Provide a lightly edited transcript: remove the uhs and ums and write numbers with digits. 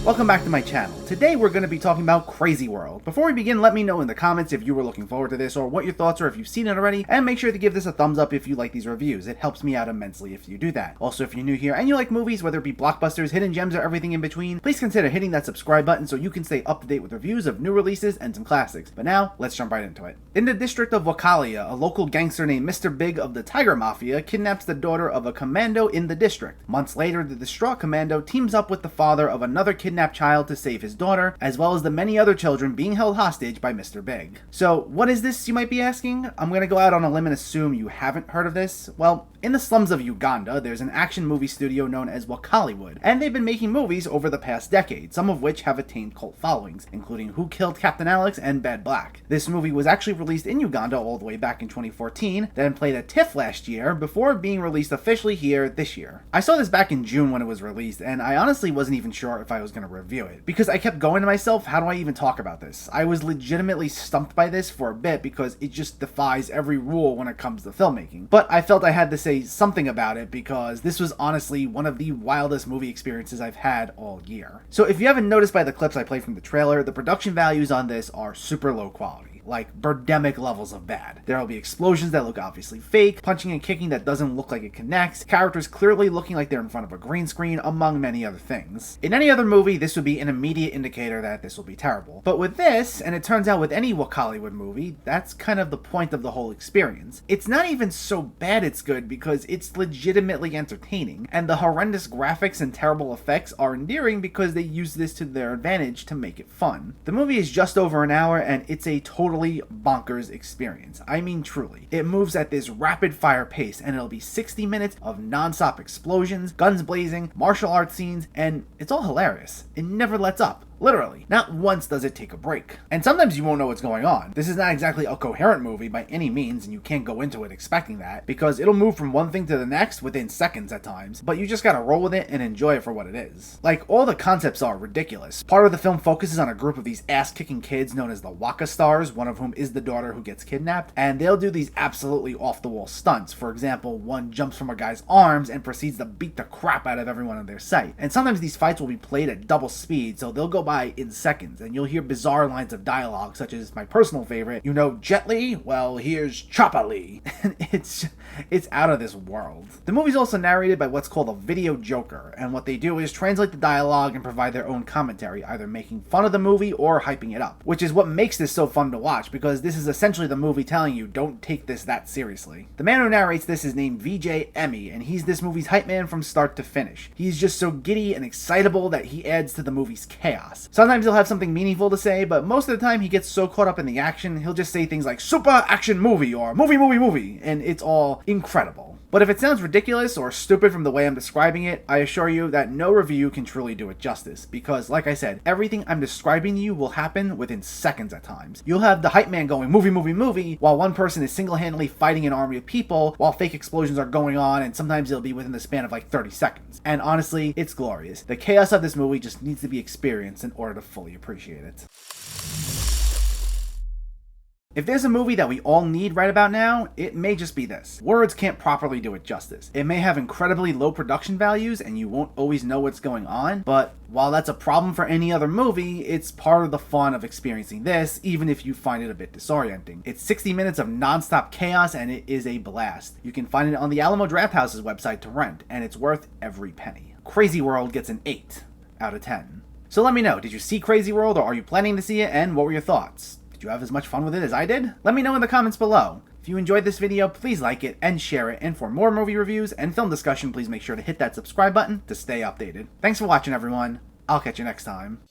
Welcome back to my channel. Today we're going to be talking about Crazy World. Before we begin, let me know in the comments if you were looking forward to this or what your thoughts are if you've seen it already, and make sure to give this a thumbs up if you like these reviews. It helps me out immensely if you do that. Also, if you're new here and you like movies, whether it be blockbusters, hidden gems, or everything in between, please consider hitting that subscribe button so you can stay up to date with reviews of new releases and some classics. But now, let's jump right into it. In the district of Wakaglia, a local gangster named Mr. Big of the Tiger Mafia kidnaps the daughter of a commando in the district. Months later, the distraught commando teams up with the father of another kidnapped child to save his daughter, as well as the many other children being held hostage by Mr. Big. So, what is this, you might be asking? I'm gonna go out on a limb and assume you haven't heard of this. Well, in the slums of Uganda, there's an action movie studio known as Wakaliwood, and they've been making movies over the past decade, some of which have attained cult followings, including Who Killed Captain Alex and Bad Black. This movie was actually released in Uganda all the way back in 2014, then played at TIFF last year, before being released officially here this year. I saw this back in June when it was released, and I honestly wasn't even sure if I was going to review it, because I kept going to myself, how do I even talk about this? I was legitimately stumped by this for a bit because it just defies every rule when it comes to filmmaking. But I felt I had to say something about it because this was honestly one of the wildest movie experiences I've had all year. So if you haven't noticed by the clips I played from the trailer, the production values on this are super low quality. Like Birdemic levels of bad. There will be explosions that look obviously fake, punching and kicking that doesn't look like it connects, characters clearly looking like they're in front of a green screen, among many other things. In any other movie, this would be an immediate indicator that this will be terrible. But with this, and it turns out with any Wakaliwood movie, that's kind of the point of the whole experience. It's not even so bad it's good because it's legitimately entertaining, and the horrendous graphics and terrible effects are endearing because they use this to their advantage to make it fun. The movie is just over an hour, and it's a totally bonkers experience. I mean truly. It moves at this rapid fire pace, and it'll be 60 minutes of non-stop explosions, guns blazing, martial arts scenes, and it's all hilarious. It never lets up. Literally. Not once does it take a break. And sometimes you won't know what's going on. This is not exactly a coherent movie by any means, and you can't go into it expecting that, because it'll move from one thing to the next within seconds at times, but you just gotta roll with it and enjoy it for what it is. Like, all the concepts are ridiculous. Part of the film focuses on a group of these ass-kicking kids known as the Waka Stars, one of whom is the daughter who gets kidnapped, and they'll do these absolutely off-the-wall stunts. For example, one jumps from a guy's arms and proceeds to beat the crap out of everyone in their sight. And sometimes these fights will be played at double speed, so they'll go by in seconds, and you'll hear bizarre lines of dialogue, such as my personal favorite, you know Jet Li? Well, here's Choppa Lee. And it's out of this world. The movie's also narrated by what's called a video joker, and what they do is translate the dialogue and provide their own commentary, either making fun of the movie or hyping it up, which is what makes this so fun to watch, because this is essentially the movie telling you, don't take this that seriously. The man who narrates this is named VJ Emmy, and he's this movie's hype man from start to finish. He's just so giddy and excitable that he adds to the movie's chaos. Sometimes he'll have something meaningful to say, but most of the time he gets so caught up in the action, he'll just say things like super action movie or movie, and it's all incredible. But if it sounds ridiculous or stupid from the way I'm describing it, I assure you that no review can truly do it justice, because like I said, everything I'm describing to you will happen within seconds at times. You'll have the hype man going movie, while one person is single-handedly fighting an army of people, while fake explosions are going on, and sometimes it'll be within the span of like 30 seconds. And honestly, it's glorious. The chaos of this movie just needs to be experienced in order to fully appreciate it. If there's a movie that we all need right about now, it may just be this. Words can't properly do it justice. It may have incredibly low production values and you won't always know what's going on, but while that's a problem for any other movie, it's part of the fun of experiencing this, even if you find it a bit disorienting. It's 60 minutes of non-stop chaos, and it is a blast. You can find it on the Alamo Drafthouse's website to rent, and it's worth every penny. Crazy World gets an 8 out of 10. So let me know, did you see Crazy World, or are you planning to see it, and what were your thoughts? Did you have as much fun with it as I did? Let me know in the comments below. If you enjoyed this video, please like it and share it, and for more movie reviews and film discussion, please make sure to hit that subscribe button to stay updated. Thanks for watching, everyone. I'll catch you next time.